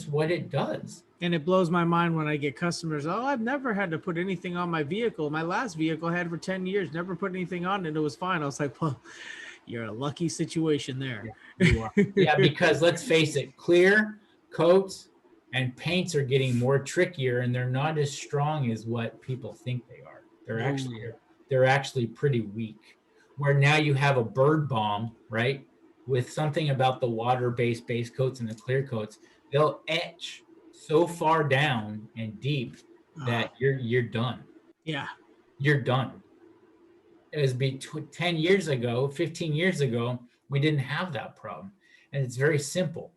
S2: what it does.
S1: And it blows my mind when I get customers, oh, I've never had to put anything on my vehicle. My last vehicle I had for 10 years, never put anything on it. It was fine. I was like, well, you're in a lucky situation there.
S2: Yeah, you are. Yeah, because let's face it, clear, coats, and paints are getting more trickier, and they're not as strong as what people think they are. They're actually pretty weak. Where now you have a bird balm, right? With something about the water-based base coats and the clear coats, they'll etch so far down and deep that you're done.
S1: Yeah.
S2: You're done. It was 10 years ago, 15 years ago, we didn't have that problem. And it's very simple.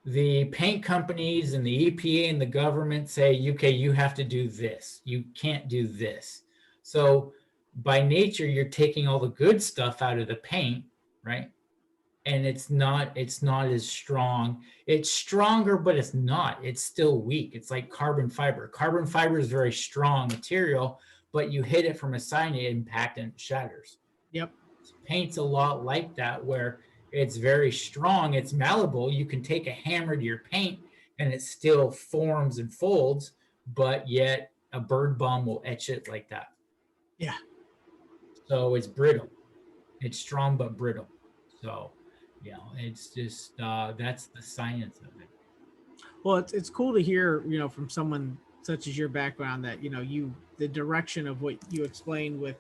S2: The paint companies and the EPA and the government say, okay, you have to do this. You can't do this. So by nature, you're taking all the good stuff out of the paint, right? And it's not as strong. It's stronger, but it's not. It's still weak. It's like carbon fiber. Carbon fiber is very strong material, but you hit it from a side impact and it shatters.
S1: Yep.
S2: Paint's a lot like that, where it's very strong. It's malleable. You can take a hammer to your paint and it still forms and folds, but yet a bird balm will etch it like that.
S1: Yeah.
S2: So it's brittle. It's strong but brittle. So, it's just that's the science of it.
S1: Well, it's cool to hear, from someone such as your background that, the direction of what you explained with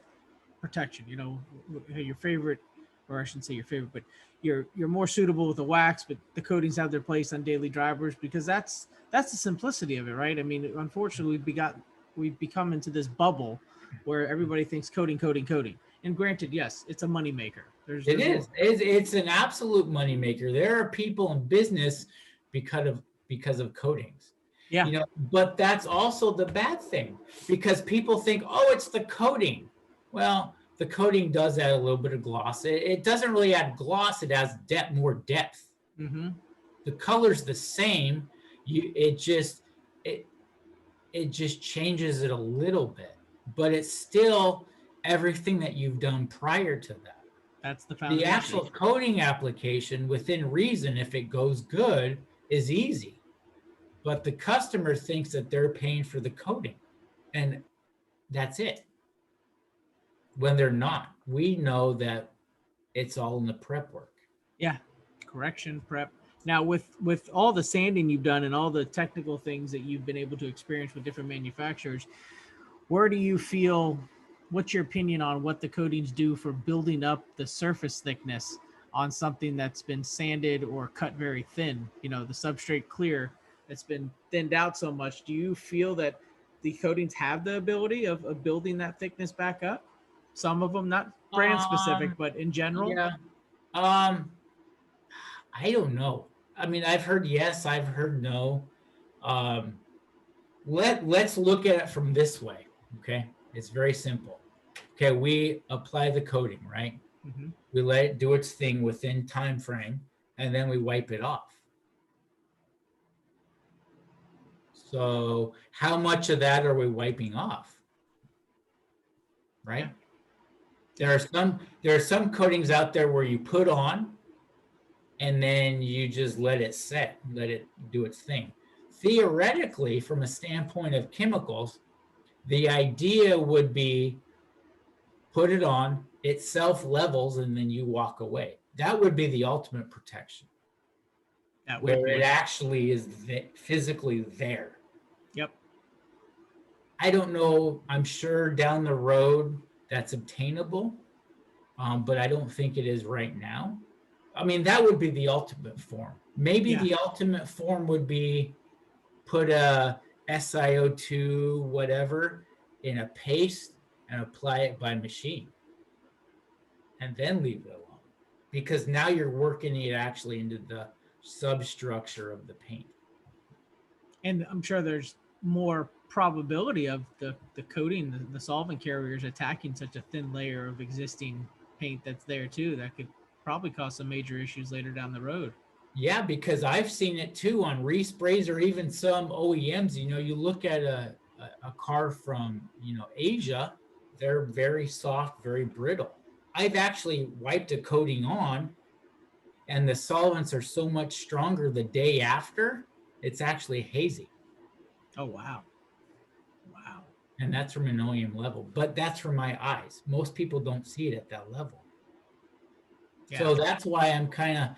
S1: protection, your favorite, or I shouldn't say your favorite, but you're more suitable with the wax, but the coatings have their place on daily drivers, because that's the simplicity of it, right? I mean, unfortunately, we've become into this bubble where everybody thinks coating. And granted, yes, it's a moneymaker.
S2: It's an absolute moneymaker. There are people in business because of coatings.
S1: Yeah.
S2: But that's also the bad thing, because people think, oh, it's the coating. Well, the coating does add a little bit of gloss. It doesn't really add gloss. It adds more depth.
S1: Mm-hmm.
S2: The color's the same. It just changes it a little bit, but it's still everything that you've done prior to that.
S1: That's the foundation.
S2: The actual coating application, within reason, if it goes good, is easy. But the customer thinks that they're paying for the coating, and that's it. When they're not. We know that it's all in the prep work.
S1: Yeah, correction, prep. Now, with all the sanding you've done and all the technical things that you've been able to experience with different manufacturers, where do you feel, what's your opinion on what the coatings do for building up the surface thickness on something that's been sanded or cut very thin? The substrate clear that's been thinned out so much. Do you feel that the coatings have the ability of building that thickness back up? Some of them, not brand specific, but in general?
S2: Yeah. I don't know. I mean, I've heard yes, I've heard no. Let's look at it from this way, okay? It's very simple. Okay, we apply the coating, right?
S1: Mm-hmm.
S2: We let it do its thing within time frame, and then we wipe it off. So how much of that are we wiping off? Right? Yeah. There are some coatings out there where you put on and then you just let it set, let it do its thing. theoretically, from a standpoint of chemicals, the idea would be put it on, it self levels, and then you walk away. That would be the ultimate protection,
S1: That would
S2: where it
S1: be.
S2: actually is physically there.
S1: Yep.
S2: I don't know. I'm sure down the road that's obtainable, but I don't think it is right now. I mean, that would be the ultimate form. Maybe
S1: Yeah.
S2: the ultimate form would be put a SiO2 whatever in a paste and apply it by machine, and then leave it alone, because now you're working it actually into the substructure of the paint.
S1: And I'm sure there's more probability of the coating, the solvent carriers attacking such a thin layer of existing paint that's there too. That could probably cause some major issues later down the road.
S2: Yeah, because I've seen it too on resprays or even some OEMs. You know, you look at a car from, Asia, they're very soft, very brittle. I've actually wiped a coating on, and the solvents are so much stronger the day after, it's actually hazy.
S1: Oh, wow. Wow.
S2: And that's from an OEM level, but that's from my eyes. Most people don't see it at that level.
S1: Yeah.
S2: So that's why I'm kind of,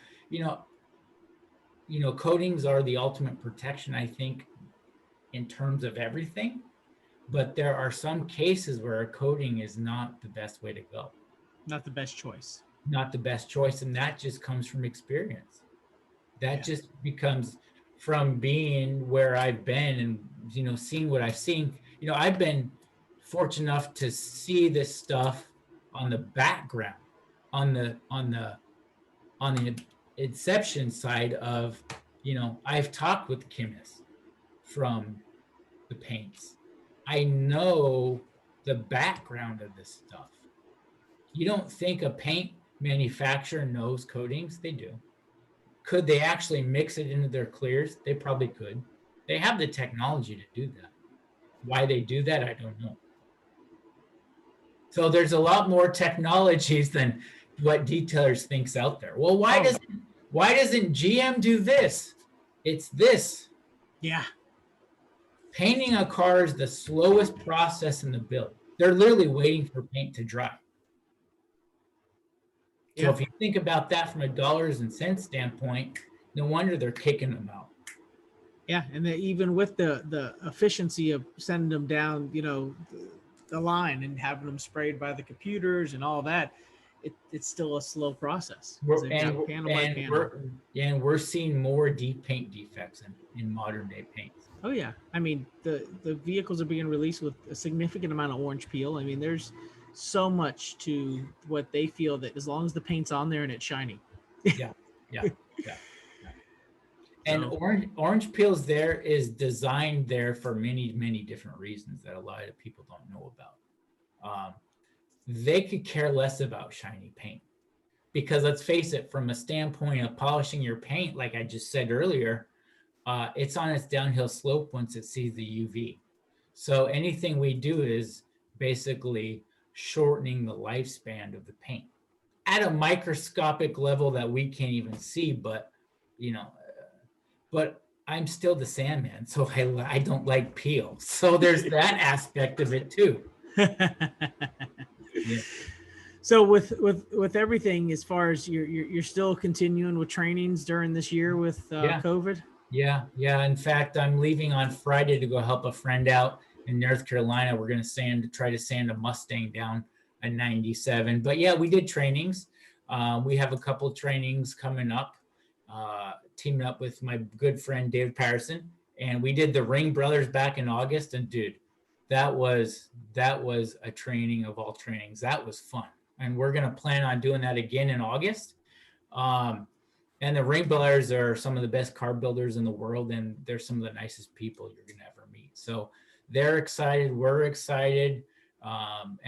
S2: coatings are the ultimate protection, I think, in terms of everything. But there are some cases where a coating is not the best way to go.
S1: Not the best choice.
S2: Not the best choice. And that just comes from experience. That just becomes from being where I've been and, seeing what I've seen. I've been fortunate enough to see this stuff on the background, on the inception side of, I've talked with chemists from the paints. I know the background of this stuff. You don't think a paint manufacturer knows coatings? They do. Could they actually mix it into their clears? They probably could. They have the technology to do that. Why they do that, I don't know. So there's a lot more technologies than what detailers think's out there. Well, why doesn't GM do this? It's this.
S1: Yeah.
S2: Painting a car is the slowest process in the build. They're literally waiting for paint to dry. So if you think about that from a dollars and cents standpoint, no wonder they're kicking them out.
S1: Yeah, and even with the efficiency of sending them down, the line and having them sprayed by the computers and all that, it's still a slow process.
S2: And we're seeing more deep paint defects in modern day paints.
S1: Oh yeah, I mean the vehicles are being released with a significant amount of orange peel. I mean, there's so much to what they feel that as long as the paint's on there and it's shiny.
S2: Yeah. And orange peels there is designed there for many, many different reasons that a lot of people don't know about. They could care less about shiny paint because let's face it, from a standpoint of polishing your paint, like I just said earlier, it's on its downhill slope once it sees the UV. So anything we do is basically shortening the lifespan of the paint at a microscopic level that we can't even see, but but I'm still the Sandman, so I don't like peel. So there's that aspect of it too. Yeah.
S1: So with everything, as far as you're still continuing with trainings during this year with COVID?
S2: Yeah. In fact, I'm leaving on Friday to go help a friend out in North Carolina. We're going to try to sand a Mustang down a 97. But yeah, we did trainings. We have a couple trainings coming up, teaming up with my good friend David Patterson, and we did the Ring Brothers back in August. And dude, that was a training of all trainings. That was fun, and we're going to plan on doing that again in August. And the Ring Brothers are some of the best car builders in the world, and they're some of the nicest people you're going to ever meet. So they're excited. We're excited. And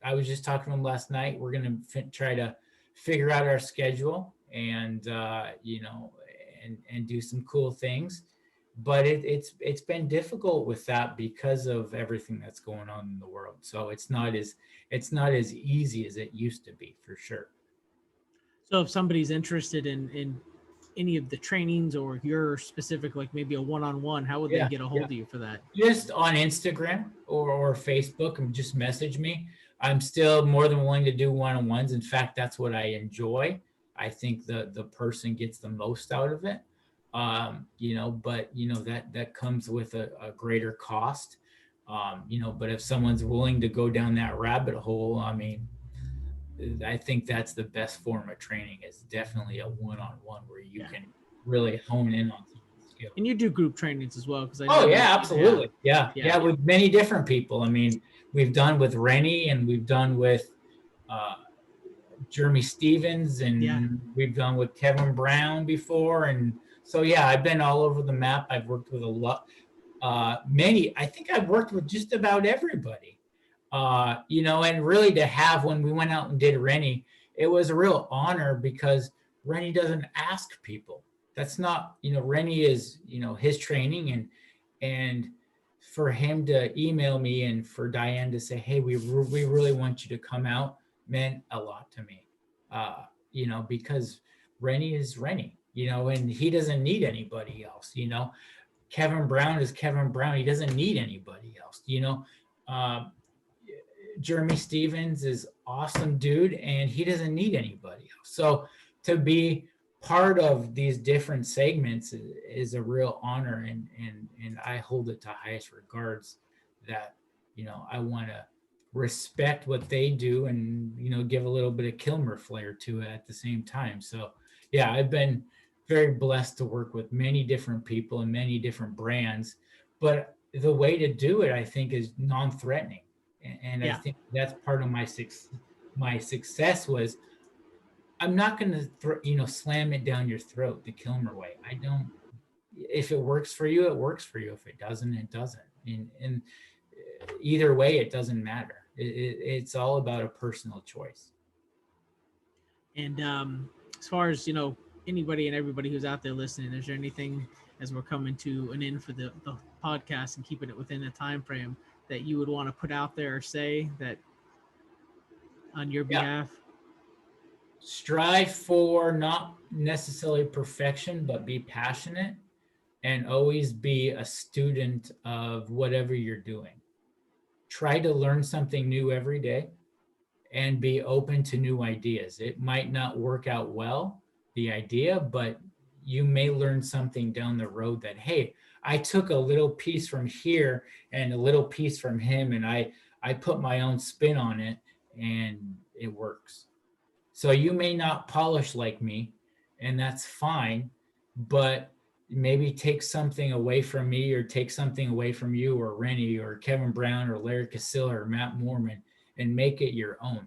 S2: I was just talking to them last night. We're going to try to figure out our schedule and, and do some cool things. But it's been difficult with that because of everything that's going on in the world. So it's not as easy as it used to be, for sure.
S1: So if somebody's interested in any of the trainings or your specific, like maybe a one-on-one, how would they get a hold of you for that?
S2: Just on Instagram or Facebook, and just message me. I'm still more than willing to do one-on-ones. In fact, that's what I enjoy. I think the person gets the most out of it. But that comes with a greater cost. But if someone's willing to go down that rabbit hole, I mean, I think that's the best form of training, is definitely a one-on-one where you can really hone in on someone's skill.
S1: And you do group trainings as well, because I know.
S2: Oh yeah, absolutely. Yeah, with many different people. I mean, we've done with Rennie, and we've done with Jeremy Stevens, and we've done with Kevin Brown before. And so I've been all over the map. I've worked with a lot, many. I think I've worked with just about everybody. And really to have, when we went out and did Rennie, it was a real honor, because Rennie doesn't ask people. That's not, Rennie is, his training, and for him to email me and for Diane to say, hey, we really want you to come out, meant a lot to me. Because Rennie is Rennie, and he doesn't need anybody else. Kevin Brown is Kevin Brown. He doesn't need anybody else. Jeremy Stevens is awesome dude, and he doesn't need anybody else. So to be part of these different segments is a real honor, and I hold it to highest regards, that I want to respect what they do, and give a little bit of Killmer flair to it at the same time. So I've been very blessed to work with many different people and many different brands, but the way to do it, I think, is non-threatening. And I think that's part of my success was, I'm not going to slam it down your throat the Kilmer way. I don't. If it works for you, it works for you. If it doesn't, it doesn't. And either way, it doesn't matter. It's all about a personal choice.
S1: And as far as anybody and everybody who's out there listening, is there anything, as we're coming to an end for the podcast and keeping it within the time frame, that you would want to put out there or say that on your behalf?
S2: Strive for not necessarily perfection, but be passionate, and always be a student of whatever you're doing. Try to learn something new every day, and be open to new ideas. It might not work out well, the idea, but you may learn something down the road that, hey, I took a little piece from here and a little piece from him, and I put my own spin on it, and it works. So you may not polish like me, and that's fine, but maybe take something away from me, or take something away from you, or Rennie, or Kevin Brown, or Larry Casilla, or Matt Moorman, and make it your own.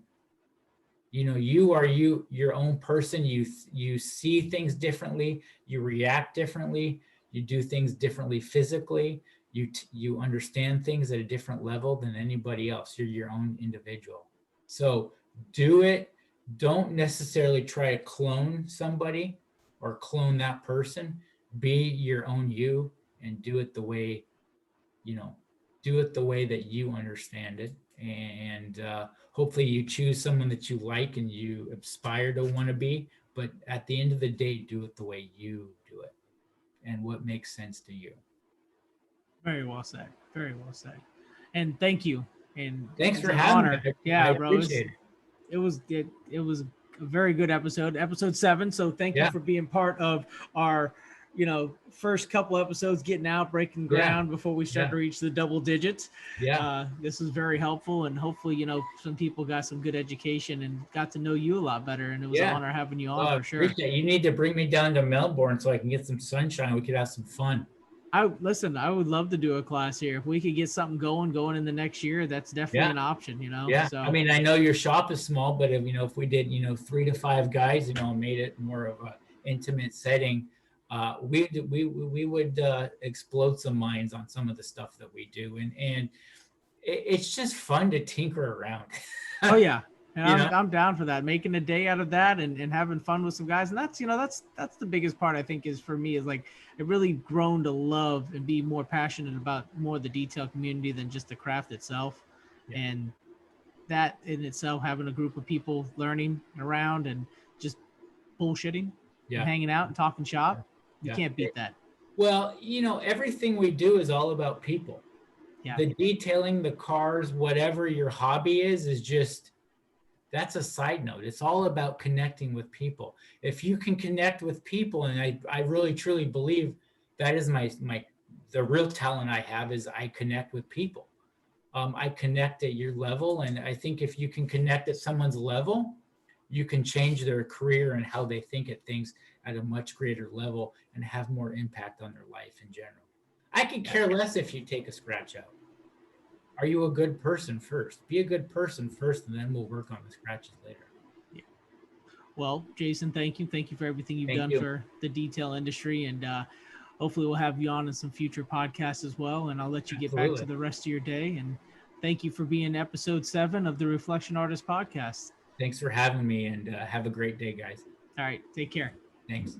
S2: You are your own person. You see things differently. You react differently. You do things differently physically. You understand things at a different level than anybody else. You're your own individual. So do it. Don't necessarily try to clone somebody or clone that person. Be your own you, and do it the way, that you understand it. And hopefully you choose someone that you like and you aspire to want to be. But at the end of the day, do it the way you do it, and what makes sense to you.
S1: Very well said. Very well said. And thank you. And
S2: thanks for having me.
S1: Yeah, bro. It was a very good episode 7. So thank you for being part of our, first couple episodes, getting out, breaking ground before we start to reach the double digits. This was very helpful, and hopefully, some people got some good education and got to know you a lot better. And it was an honor having you on, for sure.
S2: You need to bring me down to Melbourne so I can get some sunshine. We could have some fun.
S1: I would love to do a class here. If we could get something going in the next year, that's definitely an option,
S2: Yeah.
S1: So,
S2: I mean, I know your shop is small, but if we did, 3 to 5 guys, made it more of an intimate setting, we would explode some minds on some of the stuff that we do. And it's just fun to tinker around.
S1: Oh yeah. And I'm down for that, making a day out of that and having fun with some guys. And that's the biggest part, I think, is for me, is like, I've really grown to love and be more passionate about more of the detail community than just the craft itself. And that in itself, having a group of people learning around and just bullshitting,
S2: Yeah.
S1: hanging out and talking shop. You
S2: Yeah.
S1: can't beat that.
S2: Well, everything we do is all about people.
S1: Yeah.
S2: The detailing, the cars, whatever your hobby is just, that's a side note. It's all about connecting with people. If you can connect with people, and I really truly believe that is the real talent I have, is I connect with people. I connect at your level, and I think if you can connect at someone's level, you can change their career and how they think at things at a much greater level and have more impact on their life in general. I could care less if you take a scratch out. Are you a good person first? Be a good person first, and then we'll work on the scratches later.
S1: Yeah. Well, Jason, thank you. Thank you for everything you've done for the detail industry. And hopefully we'll have you on in some future podcasts as well. And I'll let you get back to the rest of your day. And thank you for being episode 7 of the Reflection Artist Podcast.
S2: Thanks for having me, and have a great day, guys.
S1: All right. Take care.
S2: Thanks.